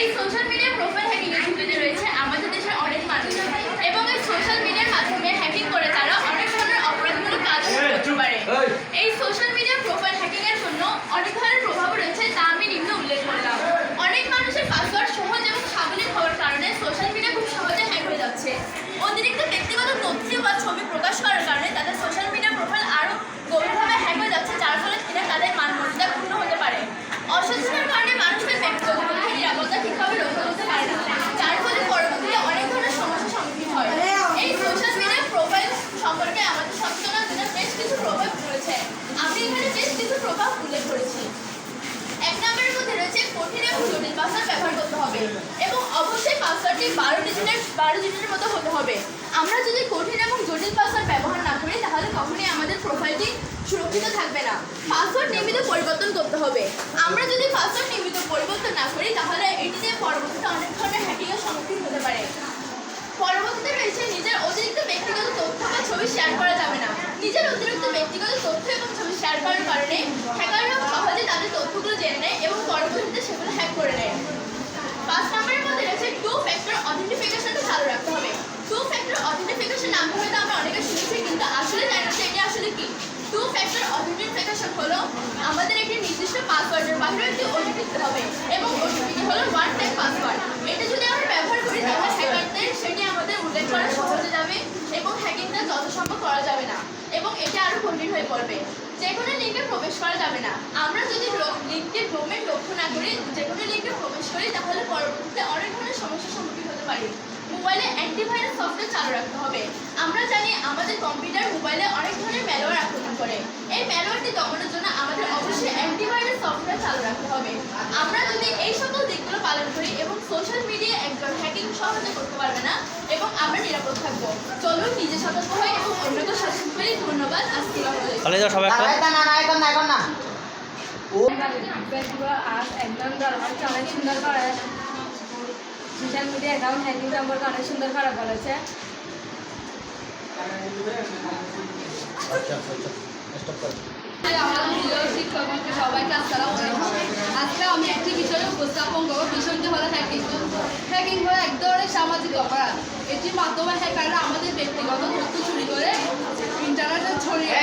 এই social media profile hacking এর ঝুঁকিতে রয়েছে আমাদের দেশের অনেক মানুষ এবং এই সোশ্যাল মিডিয়ার মাধ্যমে হ্যাকিং করে তারা অনেক ধরনের অপরাধমূলক কাজ করতে পারে। এই সোশ্যাল মিডিয়া প্রোফাইল হ্যাকিং এর জন্য অনেক ধরনের প্রভাব রয়েছে তা আমি নিম্নে উল্লেখ করলাম। অনেক মানুষের পাসওয়ার্ড সহজ এবং সাবলীল হওয়ার কারণে সোশ্যাল মিডিয়া খুব সহজে হ্যাক হয়ে যাচ্ছে। অতিরিক্ত ব্যক্তিগত তথ্য বা ছবি প্রকাশ করার কারণে তাদের সোশ্যাল মিডিয়া প্রোফাইল আরও গভীরভাবে হ্যাক হয়ে যাচ্ছে, যার ফলে কিনা তাদের মানমর্যাদা ক্ষুণ্ণ হতে পারে। অসচেতনার কারণে মানুষের ব্যক্তিগত তথ্যের নিরাপত্তা ঠিকভাবে রক্ষা করতে পারে না, যার ফলে পরবর্তীতে অনেক ধরনের সমস্যার সম্মুখীন হয়। এই সোশ্যাল মিডিয়া প্রোফাইল সম্পর্কে আমাদের সচেতনার জন্য বেশ কিছু প্রভাব রয়েছে। আমি এখানে বেশ কিছু প্রভাব উল্লেখ করেছি। 1 নম্বরের মধ্যে রয়েছে কঠিন এবং জটিল পাসওয়ার্ড ব্যবহার করতে হবে এবং অবশ্যই পাসওয়ার্ডটি 12 ডিজিটের মতো হতে হবে। আমরা যদি কঠিন এবং জটিল পাসওয়ার্ড ব্যবহার না করি তাহলে কখনোই আমাদের প্রোফাইলটি সুরক্ষিত থাকবে না। পাসওয়ার্ড নিয়মিত পরিবর্তন করতে হবে। আমরা যদি পাসওয়ার্ড নিয়মিত পরিবর্তন না করি তাহলে এটিতে পরবর্তীতে অনেক ধরনের হ্যাকিংয়ের সম্মুখীন হতে পারে। পরবর্তীতে রয়েছে নিজের অতিরিক্ত ব্যক্তিগত তথ্য বা ছবি শেয়ার করা যাবে না। নিজের অতিরিক্ত ব্যক্তিগত তথ্য এবং ছবি শেয়ার করার কারণে হ্যাকাররা সহজে তাদের তথ্যগুলো জেনে নেয় এবং পরবর্তীতে সেগুলো হ্যাক করে নেয়। 5 নম্বরের মধ্যে রয়েছে 2 ফ্যাক্টর অথেন্টিফিকেশনটা চালু রাখতে হবে। 2 ফ্যাক্টর অথেন্টিফিকেশন নামটা হয়তো আমরা অনেকে শুনেছি, কিন্তু আসলে জানি না যে এটা আসলে কি। 2 ফ্যাক্টর অথেন্টিফিকেশন হলো আমাদের একটি নির্দিষ্ট পাসওয়ার্ডের বাইরে একটি ওটিপি দিতে হবে এবং ওটিপিটি হলো ওয়ান টাইম পাসওয়ার্ড। এটা যদি আমরা ব্যবহার করি তাহলে হ্যাকারদের সেটি আমাদের উল্লেখ করা সহজ হয়ে যাবে এবং হ্যাকিংটা যত সম্ভব করা যাবে না এবং এটা আরও কঠিন হয়ে পড়বে। যে কোনো লিঙ্কে প্রবেশ করা যাবে না। আমরা যদি লিঙ্কের ডোমেইন লক্ষ্য না করি যে কোনো লিঙ্কে প্রবেশ করি তাহলে পরবর্তীতে অনেক ধরনের সমস্যার সম্মুখীন হতে পারি। মোবাইলে অ্যান্টিভাইরাস সফটওয়্যার চালু রাখতে হবে। আমরা জানি আমাদের কম্পিউটার মোবাইলে অনেক ধরনের ম্যালওয়্যার আক্রমণ করে। এই ম্যালওয়্যারটি দমনের জন্য আমাদের অবশ্যই অ্যান্টিভাইরাস সফটওয়্যার চালু রাখতে হবে। আমরা যদি এই সকল দিকগুলো পালন করি এবং সোশ্যাল মিডিয়া একজন হ্যাকিং সহজে করতে পারবে না এবং আমরা নিরাপদ থাকবো। চলুন নিজে সতর্ক হই এবং অন্যকে সচেতন করি। ধন্যবাদ। আসসালামু আলাইকুম। অনেক সুন্দর করে সোশ্যাল মিডিয়া অ্যাকাউন্ট হ্যাকিং সম্পর্কে অনেক সুন্দর করে বলেছে। সবাইকে আসসালামু আলাইকুম। আজকে আমি একটি বিষয়ে উপস্থাপন করবো। বিষয়টি হলো হ্যাকিং। হ্যাকিং হলো এক ধরনের সামাজিক অপরাধ। এটির মাধ্যমে হ্যাকাররা আমাদের ব্যক্তিগত তথ্য চুরি করে ইন্টারনেটে ছড়িয়ে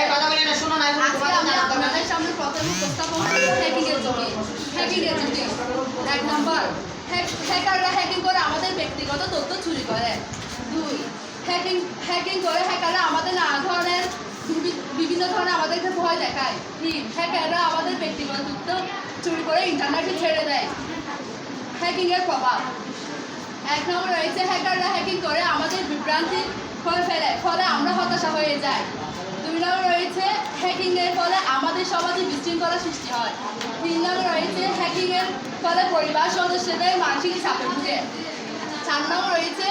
আপনাদের সামনে প্রথমে উপস্থাপন করবো হ্যাকিংয়ের ঝুঁকি। 1 নম্বর, হ্যাকাররা হ্যাকিং করে আমাদের ব্যক্তিগত তথ্য চুরি করে। 2, হ্যাকিং করে হ্যাকাররা আমাদের নানা ধরনের বিভিন্ন ধরনের আমাদেরকে ভয় দেখায়। 3, হ্যাকাররা আমাদের ব্যক্তিগত তথ্য চুরি করে ইন্টারনেটে ছেড়ে দেয়। হ্যাকিংয়ের প্রভাব। 1 নম্বর রয়েছে হ্যাকাররা হ্যাকিং করে আমাদের বিভ্রান্তি করে ফেলে, ফলে আমরা হতাশা হয়ে যাই। 2 নম্বর রয়েছে হ্যাকিংয়ের ফলে আমাদের সমাজে বিশৃঙ্খলা সৃষ্টি হয়। 3 নম্বর রয়েছে হ্যাকিংয়ের ফলে পরিবার সদস্যদের মানসিক চাপে ভুগে। 4 নম্বর রয়েছে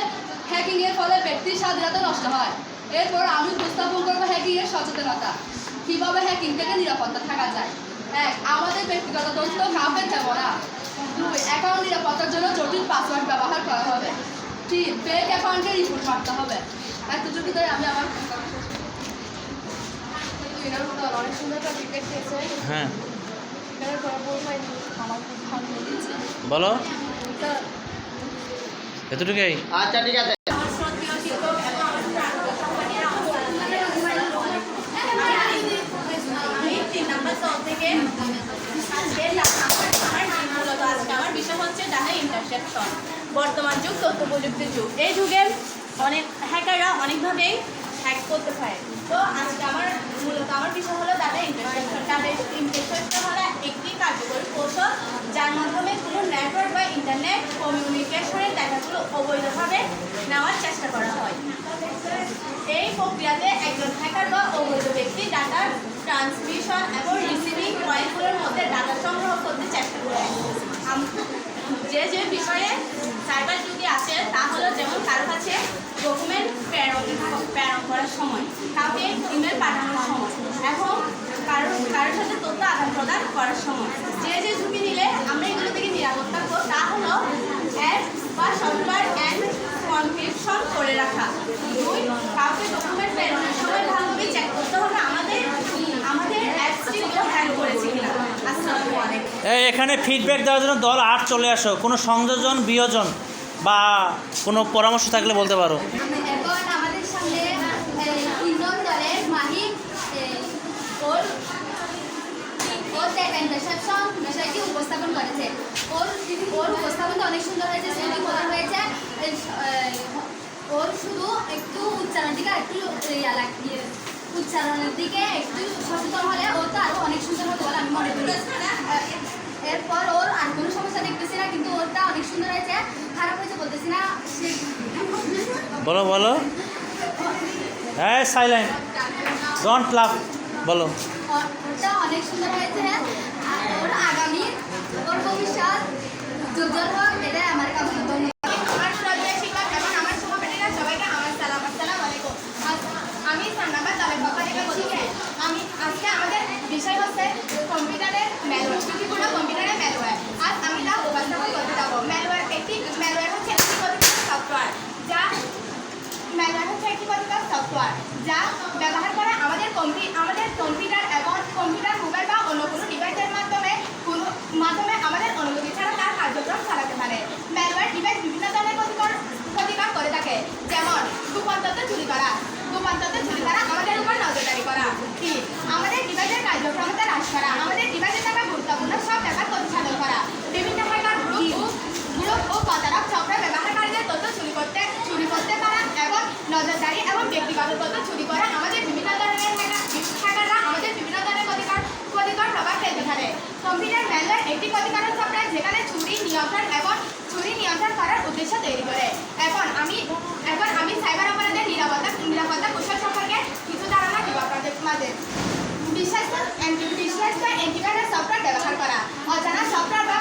হ্যাকিংয়ের ফলে ব্যক্তির স্বাধীনতা নষ্ট হয়। এরপর আমি উপস্থাপন করবো হ্যাকিংয়ের সচেতনতা। কীভাবে হ্যাকিং থেকে নিরাপত্তা থাকা যায়। 1, আমাদের ব্যক্তিগত তথ্য কাউকে দেব না। 2, অ্যাকাউন্ট নিরাপত্তার জন্য জটিল পাসওয়ার্ড ব্যবহার করা হবে। 3, ফেক অ্যাকাউন্টে রিপোর্ট মারতে হবে। এতটুকু ধরে আমি আমার অনেক সুন্দর করে ক্রিকেট খেয়েছে। হ্যাঁ আমার খুব ভালো লেগেছে। বলো এতটুকুই। আচ্ছা ঠিক আছে। আমার বিষয় হচ্ছে ডাটা ইন্টারসেকশন। বর্তমান যুগ তথ্য প্রযুক্তির যুগ। এই যুগে অনেক হ্যাকাররা অনেকভাবেই হ্যাক করতে পারে। তো আজকে আমার বিষয় হলো ডাটা ইন্টারসেকশন। ডাটা ইন্টারসেকশন হলো একটি কার্যকরী কৌশল যার মাধ্যমে কোনো নেটওয়ার্ক বা ইন্টারনেট কমিউনিকেশনের ডাটাগুলো অবৈধভাবে নেওয়ার চেষ্টা করা হয়। এই প্রক্রিয়াতে একজন হ্যাকার বা অবৈধ ব্যক্তি ডাটার ট্রান্সমিশন এবং রিসিভিং পয়েন্টগুলোর মধ্যে ডাটা সংগ্রহ করতে চেষ্টা করে। যে বিষয়ে সাইবার যুগে আছে তা হলো যেমন কারো কাছে ডকুমেন্ট প্রেরণ করার সময়, কাউকে ইমেল পাঠানোর সময় এবং কারোর সাথে তথ্য আদান প্রদান করার সময়। যে ঝুঁকি নিলে আমরা এগুলো থেকে নিরাপদ থাকবো তা হলো অ্যাপ বা সফটওয়্যার অ্যান্ড কনফিগারেশন করে রাখা। 2, কাউকে ডকুমেন্ট প্রেরণের সময় ভালোভাবে চেক করতে হবে আমাদের অ্যাপসটি হ্যাক করেছে কিনা। আসসালামু আলাইকুম। এখানে ফিডব্যাক দেওয়ার জন্য দল 8 চলে আসো, কোনো সংযোজন বিয়োজন বা কোনো পরামর্শ থাকলে বলতে পারো। এখন আমাদের সামনে 3 নং দলের মাহিক ওর ইন্টারসেপশন বিষয়টি উপস্থাপন করেছে। ওর উপস্থাপনটা অনেক সুন্দর হয়েছে, শ্রুতি মধুর হয়েছে। ওর শুধু একটু উচ্চারণের দিকে একটু সচেতন হলে ও তো আরও অনেক সুন্দর হতে বলে আমি মনে করি। এরপর ওর আর কোনো সমস্যা দেখতেছি না, কিন্তু ওরটা অনেক সুন্দর হয়েছে, খারাপ হয়েছে বলতেছি না। বলো বলো, হ্যাঁ সাইলেন্ট, ডোন্ট লাফ, বলো। ওরটা অনেক সুন্দর হয়েছে, আর ওর আগামী ওর ভবিষ্যৎ উজ্জ্বল হোক, এটাই আমার কামনা। আমার শ্রদ্ধেয় শিক্ষক এবং আমার সহপাঠীরা সবাইকে আমার সালাম। আসসালামু আলাইকুম। আমি সান্নাবাদ দলের পক্ষ থেকে বলছি। আমি আজকে আমাদের বিষয় হচ্ছে কম্পিউটারের ম্যালওয়্যার, ত্রুটিপূর্ণ কম্পিউটারের ম্যালওয়্যার। আজ আমি তা উপস্থাপন করতে যাবো। ম্যালওয়্যার হচ্ছে একটি ক্ষতিকর সফটওয়্যার যা ব্যবহার করে আমাদের কম্পিউটার এবং কম্পিউটার, মোবাইল বা অন্য কোনো ডিভাইসের মাধ্যমে আমাদের অনুমতি ছাড়া তার কার্যক্রম চালাতে পারে। ম্যালওয়্যার ডিভাইস বিভিন্ন ধরনের ক্ষতিকর করে থাকে, যেমন গোপন তথ্য চুরি করা, আমাদের উপর নজরদারি করা। আমাদের ডিভাইসের কার্যক্ষমতা হ্রাস করা, আমাদের ডিভাইসে থাকা গুরুত্বপূর্ণ সব ব্যাপার প্রতিসাধন করা। বিভিন্ন হ্যাকার গ্রুপ ও প্রতারক চক্র ব্যবহারকারীদের তথ্য চুরি করতে পারা এবং নজরদারি এবং ব্যক্তিগত তথ্য চুরি করে আমাদের বিভিন্ন ধরনের হ্যাকাররা আমাদের বিভিন্ন ধরনের ক্ষতিকর প্রভাব ফেলতে পারে। কম্পিউটার ম্যালওয়্যার একটি ক্ষতিকারক সফটওয়্যার যেখানে চুরি নিয়ন্ত্রণ করার উদ্দেশ্য তৈরি করে। এখন আমি সাইবার অপরাধের নিরাপত্তা কৌশল সম্পর্কে কিছু ধারণা দিব আপনাদের মাঝে। বিশ্বস্ত অ্যান্টিভাইরাস সফটওয়্যার ব্যবহার করা, অজানা সফটওয়্যার বা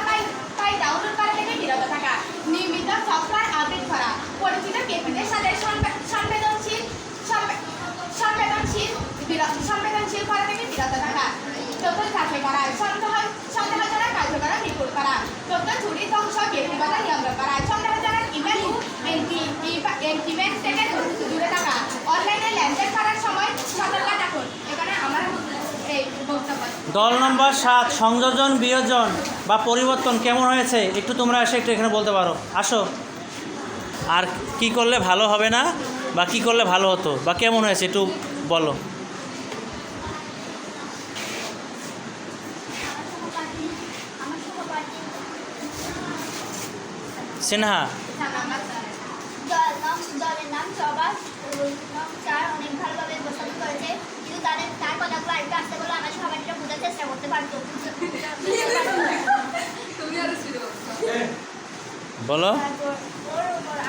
ফাইল ডাউনলোড করা থেকে বিরত থাকা, নিয়মিত সফটওয়্যার আপডেট করা, পরিচিত ব্যক্তিদের সাথে সংবেদনশীল করা থেকে বিরত থাকা, তথ্য যাচাই করা, সন্দেহজনক কার্যকলাপ রিপোর্ট করা, তথ্য চুরি, ধ্বংস, ব্যক্তিগত নিয়ন্ত্রণ করা, সন্দেহজনক ইমেল ও এন্টিমেন্ট থেকে দূরে থাকা, অনলাইনে লেনদেন করার সময় সতর্ক থাকুন। এখানে আমার এই বক্তব্য। দল নম্বর 7 সংযোজন বিয়োজন বা পরিবর্তন কেমন হয়েছে একটু তোমরা এসে একটু এখানে বলতে পারো, আসো। আর কি করলে ভালো হবে না বা কি করলে ভালো হতো বা কেমন হয়েছে একটু বলো। সিনহা, দলের নাম সবার 4 অনেক ভালোভাবে উপস্থাপন করেছে, কিন্তু তার কথাগুলো আরেকটু আসতে বলে আমার সহপাঠীরা বোঝার চেষ্টা করতে পারতো। বলো।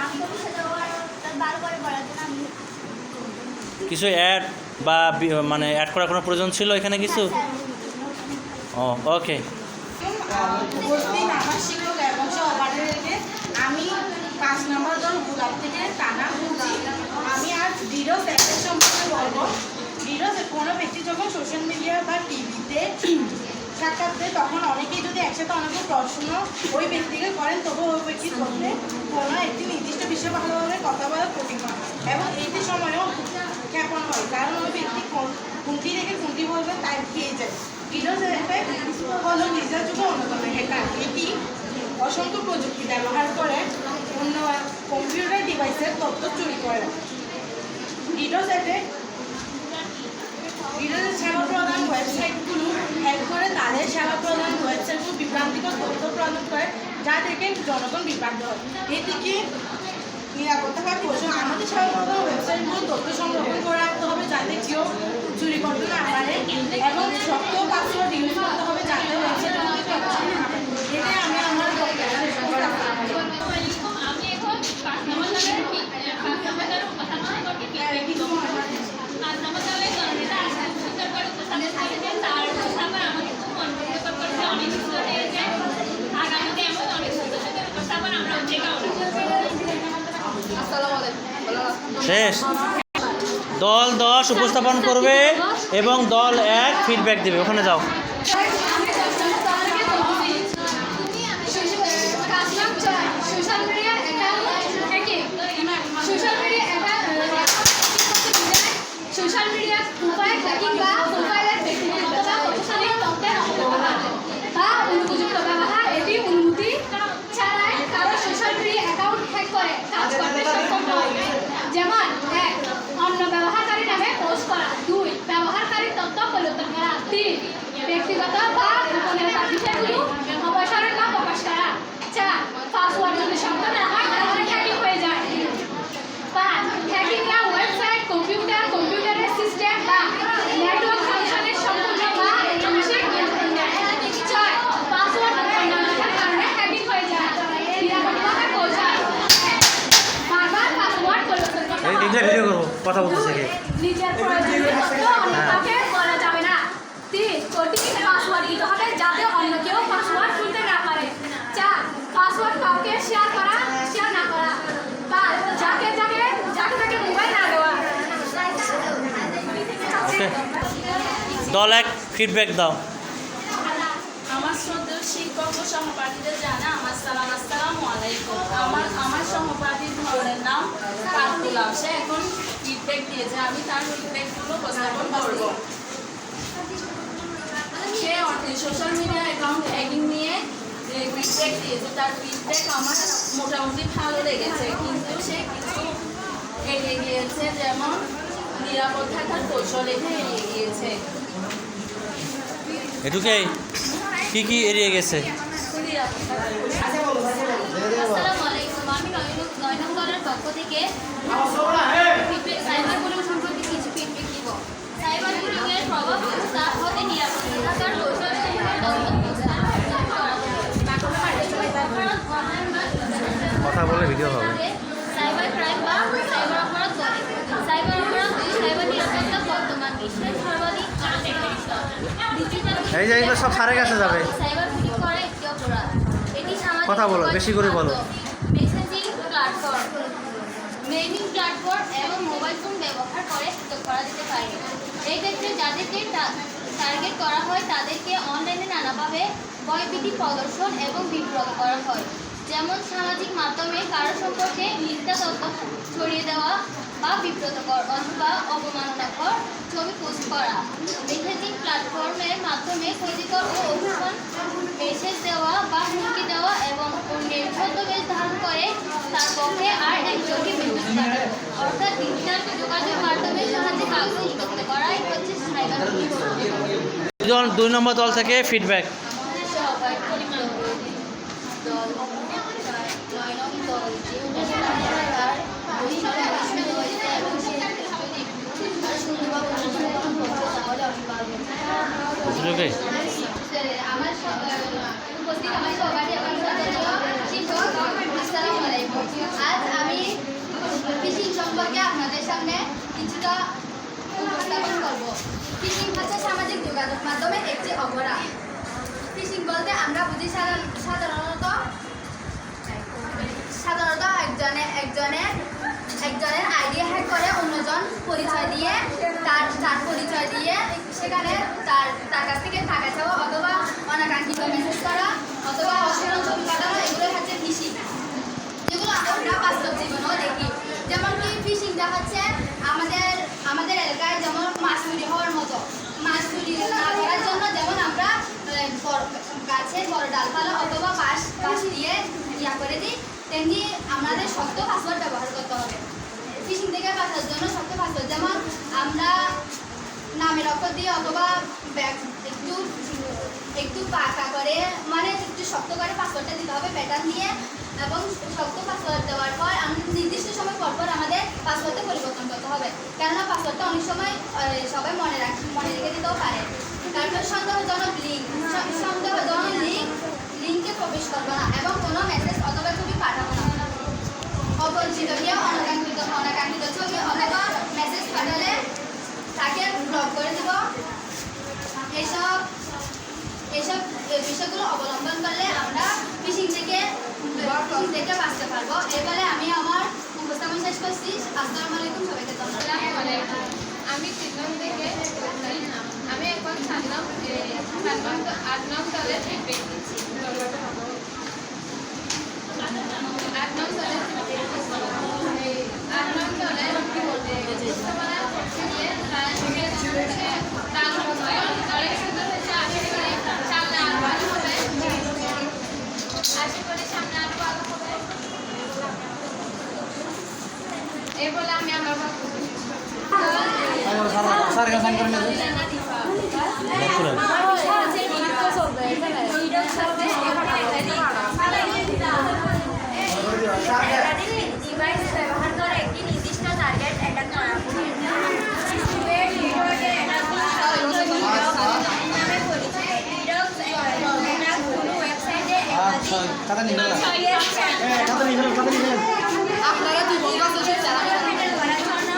আমি ভবিষ্যতে ভালো করে পড়ার জন্য আমি কিছু অ্যাড বা মানে অ্যাড করার কোনো প্রয়োজন ছিল এখানে কিছু? ও ওকে। উপস্থিত আমার শিক্ষক এবং সহপাঠীদেরকে আমি 5 নম্বর দল গোলাপ থেকে টানা বলছি। আমি আজ ডিডোস অ্যাটাক সম্পর্কে বলবো। ডিডোস কোনো ব্যক্তি যখন সোশ্যাল মিডিয়া বা টিভিতে সাক্ষাৎ দেয়, তখন অনেকেই যদি একসাথে অনেক প্রশ্ন ওই ব্যক্তিকে করেন, তবু ওই ব্যক্তির মধ্যে কোনো একটি নির্দিষ্ট বিষয়ে ভালোভাবে কথা বলা কঠিন হয় এবং এইটি সময়ও ক্ষেপণ হয়, কারণ ওই ব্যক্তি কোনটি রেখে কোনটি বলবে তাই খেয়ে যায়। ডিডোস অ্যাটাক হলো ডিজিটাল যুগের অন্যতম হ্যাকার। এটি অসংখ্য প্রযুক্তি ব্যবহার করে অন্য কম্পিউটার ডিভাইসের তথ্য চুরি করে। ডিডোস অ্যাটাক ডিডোসের সেবা প্রদান ওয়েবসাইটগুলো হ্যাক করে তাদের সেবা প্রদান ওয়েবসাইটগুলো বিভ্রান্তিকর তথ্য প্রদান করে, যা থেকে জনগণ বিভ্রান্ত হয়। এদিকে নিরাপত্তা বা কৌশল, আমাদের সেবা প্রদান ওয়েবসাইটগুলো তথ্য সংরক্ষণ করে রাখতে হবে যাতে কেউ চুরি করতে না পারে, এবং শক্ত পাসওয়ার্ড ইউজ করতে হবে যাতে ওয়েবসাইটের মধ্যে না পারে। এটাই আমি আমার আমি এখন 5 নম্বর দলের উপস্থাপন সম্পর্কে পাঁচ নম্বর দলের জননেতা আশিস সরকার উপস্থাপন করেছেন। তার উপস্থাপন আমাকে খুব মনোমুগ্ধ করেছে, অনেক সুন্দর হয়েছে। আগামীতে এমন অনেক সুন্দর সুন্দর উপস্থাপন আমরা অপেক্ষা করছি। আসসালামু আলাইকুম। শেষ। দল 10 উপস্থাপন করবে এবং দল 1 ফিডব্যাক দেবে, ওখানে যাও। Social media social media profile hacking বা প্রোফাইলের ব্যক্তিগত বা প্রশাসনিক তথ্যের অপব্যবহার বা অনুপযুক্ত ব্যবহার এটি অনুমতি ছাড়াই কারো সোশ্যাল মিডিয়া অ্যাকাউন্ট হ্যাক করে কাজ করতে সক্ষম হয়। যেমন 1 অন্য ব্যবহারকারী নামে পোস্ট করা, 2 ব্যবহারকারীর তথ্য পরিবর্তন করা, 3 ব্যক্তিগত বা গোপনীয়তার বিষয়গুলো অপসারণ বা প্রকাশ করা, 4 পাসওয়ার্ড যদি শব্দ না হয় তাহলে হ্যাকিং হয়ে যায়, 5 হ্যাকিং না ওয়েবসাইট কম্পিউটারের সিস্টেম বা নেটওয়ার্ক ফাংশনের সম্পূর্ণ বা আংশিক নিয়ন্ত্রণ নেয়, 6 পাসওয়ার্ড গোপন না রাখার কারণে হ্যাকিং হয়ে যায়। নিরাপত্তার কৌশল, বারবার পাসওয়ার্ড পরিবর্তন করতে হবে। এইটা ভিডিও করবো, কথা বলতেছে কি? নিজের প্রয়োজনীয় তথ্য অন্য কাউকে বলা যাবে না। 3 ওটিপি পাসওয়ার্ড দিতে হবে যাতে অন্য কেউ পাসওয়ার্ড খুলতে না পারে। 4 পাসওয়ার্ড কাউকে শেয়ার না করা। 5 যাকে তাকে মোবাইল না দেওয়া। ওকে, দল 1 ফিডব্যাক দাও। আমার শ্রদ্ধেয় শিক্ষক ও সহপাঠীদের জানা আমার সালাম, আসসালামু আলাইকুম। আমার সহপাঠীর ধরনের নাম কাকুলাম। সে এখন ফিডব্যাক দিয়েছে, আমি তার ফিডব্যাকগুলো উপস্থাপন করব। সে সোশ্যাল মিডিয়া অ্যাকাউন্ট হ্যাকিং নিয়ে ফিডব্যাক দিয়েছে। তার ফিডব্যাক আমার মোটামুটি ভালো লেগেছে, কিন্তু সে কিছু এড়িয়ে গিয়েছে, যেমন নিরাপদ থাকার কৌশল এটা এড়িয়ে গিয়েছে। এটুকুই? কি এড়িয়ে গেছে? আসসালামু আলাইকুম। আমি 9 নং দলের পক্ষ থেকে সাইবার বুলিং সম্পর্কে কিছু ফিডব্যাক দিব। সাইবার বুলিং এর প্রভাব তার হতে নিরাপদ থাকার কৌশল কথা বলে ভিডিও হবে। সাইবার ক্রাইম বা সাইবার অপরাধ বলে। সাইবার অপরাধ সাইবার নিরাপত্তা বর্তমান বিশ্বের সর্বাধিক আলোচিত বিষয়। এই যে এগুলো সব স্যারের কাছে যাবে। সাইবার বুলিং করা একটি অপরাধ। এটি সামাজিক কথা বলো, বেশি করে বলো। মেসেজিং প্ল্যাটফর্ম এবং মোবাইল ফোন ব্যবহার করে করা যেতে পারে। এই ক্ষেত্রে যাদেরকে টার্গেট করা হয় তাদেরকে অনলাইনে নানাভাবে ভয়ভীতি প্রদর্শন এবং বিব্রত করা হয়, যেমন সামাজিক মাধ্যমে কারো সম্পর্কে মিথ্যা তথ্য ছড়িয়ে দেওয়া বা বিব্রতকর অথবা অপমাননাকর ছবি পোস্ট করা। মেসেজিং প্ল্যাটফর্মের মাধ্যমে ক্ষতিকর ও অভিমান মেসেজ দেওয়া বা হুমকি দেওয়া এবং অন্যের ছদ্মবেশ ধারণ করে তার পক্ষে আর একজনকে বিদ্যুৎ করা, অর্থাৎ ডিজিটাল যোগাযোগ মাধ্যমের সাহায্যে কাউকে উদ্যুক্ত করাই হচ্ছে সাইবার বুলিং। 2 নম্বর দল থেকে ফিডব্যাক। এটুকুই? আমার উপস্থিত আমার সহপাঠী এবং শিক্ষক, আসসালামু আলাইকুম। আজ আমি ফিশিং সম্পর্কে আপনাদের সামনে কিছুটা উপস্থাপন করব। ফিশিং হচ্ছে সামাজিক যোগাযোগ মাধ্যমের একটি অপরাধ। ফিশিং বলতে আমরা বুঝি সাধারণত একজনের আইডি হ্যাক করে অন্যজন পরিচয় দিয়ে তার পরিচয় দিয়ে সেখানে তার কাছ থেকে টাকা চাওয়া অথবা অনাকাঙ্ক্ষিত মেসেজ করা অথবা অশ্লীল ছবি পাঠানো, এগুলো হচ্ছে ফিশিং, যেগুলো আমরা বাস্তব জীবনেও দেখি। যেমন কি ফিশিংটা হচ্ছে আমাদের এলাকায় যেমন মাছ চুরি হওয়ার মতো, মাছ চুরি না করার জন্য যেমন আমরা গাছের বড় ডালপালা অথবা বাঁশ দিয়ে করে দিই, তেমনি আমাদের শক্ত পাসওয়ার্ড ব্যবহার করতে হবে। ফিশিং থেকে বাঁচার জন্য শক্ত পাসওয়ার্ড, যেমন আমরা নামের অক্ষর দিয়ে অথবা একটু পাকা করে মানে একটু শক্ত করে পাসওয়ার্ডটা দিতে হবে প্যাটার্ন দিয়ে, এবং শক্ত পাসওয়ার্ড দেওয়ার পর নির্দিষ্ট সময় পরপর আমাদের পাসওয়ার্ডটা পরিবর্তন করতে হবে, কেননা পাসওয়ার্ডটা অনেক সময় সবাই মনে রেখে দিতেও পারে। তারপর সন্দেহজনক লিঙ্কে প্রবেশ করবো না এবং কোনো মেসেজ অথবা ছবি পাঠাবো না। অপরিচিত দিয়ে অনাকাঙ্ক্ষিত ছবি অথবা মেসেজ পাঠালে তাকে ব্লক করে দেব। এইসব বিষয়গুলো অবলম্বন করলে আমরা ফিশিং থেকে বাঁচতে পারবো। এবারে আমি আমার উপস্থাপন শেষ করছি। আসসালামু আলাইকুম, সবাইকে ধন্যবাদ। আমি 3 নং থেকে আমি এখন 8 নং দলের ফিডব্যাক দিচ্ছি। 8 নং দলের উপস্থাপনার পক্ষে দিয়ে তার অনেক সুন্দর হয়েছে, আশা করি সামনে আরো ভালো হবে। ডিভাইস ব্যবহার করে একটি নির্দিষ্ট টার্গেট অ্যাটাক করা নামে পরিচিত ওয়েবসাইটে আপনারা দুই বন্ধু আছে চালাবেন করার জন্য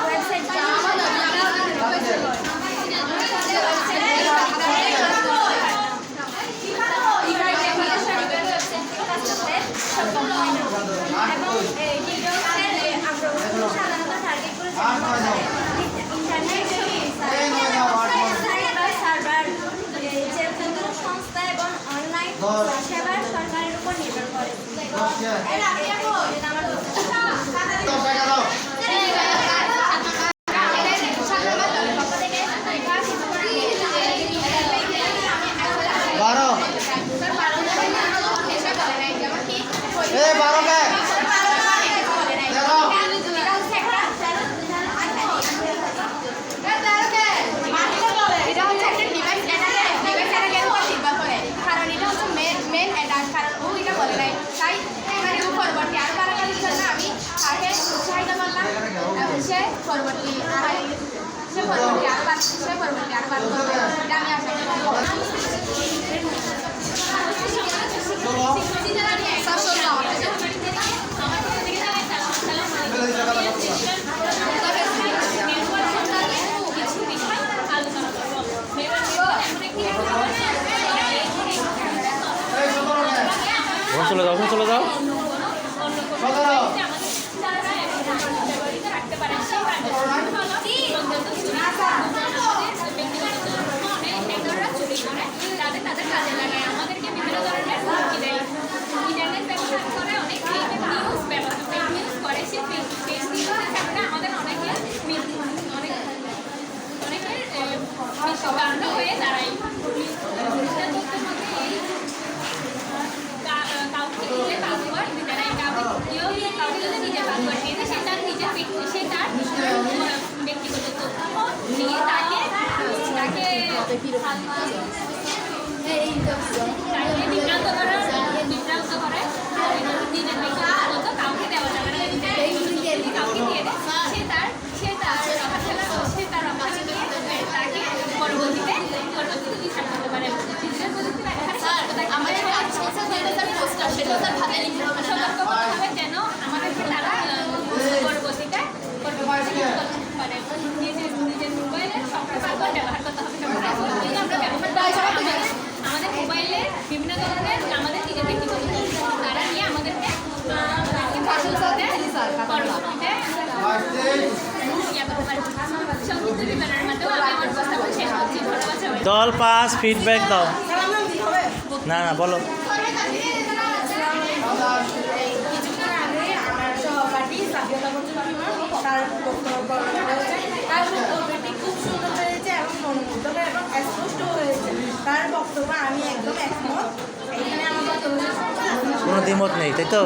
ওয়েবসাইট এবং সাধারণত টার্গেট করে ইন্টারনেট সার্ভার যে কোনো সংস্থা এবং অনলাইন সেবার সরকারের উপর নির্ভর করে এটা হচ্ছে একটা ডিভাইস অ্যাটাকের উপর নির্ভর করে কারণ এটা হচ্ছে মেন অ্যাটাক কারণ ও এটা বলে নাই তাই এখানে পরবর্তী আরো বাড়ানোর জন্য আমি তাকে উৎসাহিত করলাম সে পরবর্তী আরো বার করবে এটা আমি আশা চলে যাও চলে যাও তাদের কাজে লাগায় আমাদেরকে বিভিন্ন ধরনের হুমকি দেয় ইন্টারনেট ব্যবহার করে অনেক ফেক নিউজ করে সে ফেক নিউজের কারণে আমাদের অনেকের কাণ্ড হয়ে দাঁড়ায় কাউকে দিলে পাসওয়ার্ড দিতে নাই কাউকে যদি নিজের পাসওয়ার্ড দিয়েছে সে তার ব্যক্তিগত তথ্য নিয়ে তাকে বিভ্রান্ত করে নিজের ব্যক্তিগত তথ্য কাউকে দেওয়া যাবে না কাউকে দিয়ে দেয় সে তার অফিসে নিয়ে তাকে পরবর্তীতে বিচার করতে পারে আমাদের পোস্টার সেটা তার হাতে লিখতে হবে সতর্ক করতে হবে যেন আমাদেরকে তারা পরবর্তীতে মানে নিজের মোবাইলের সক্রিয় ব্যবহার করতে হবে আমরা ব্যবহার আমাদের মোবাইলে বিভিন্ন ধরনের আমাদের নিজের ব্যক্তিগত তারা নিয়ে আমাদেরকে পরবর্তীতে সংক্ষিপ্ত বিবরণের মাধ্যমে আমি আমার উপস্থাপন শেষ করছি ধন্যবাদ সবাই দল পাস ফিডব্যাক দাও না না বলো কিছুক্ষণ আগে আমার সহপাঠী সাবিয়তা তার বক্তব্য হয়েছে তার বক্তব্যটি খুব সুন্দর হয়েছে এবং মনোমুগ্ধকর এবং স্পষ্ট হয়েছে তার বক্তব্য আমি একদম একমত এখানে আমার বক্তব্য কোনো দ্বিমত নেই তাই তো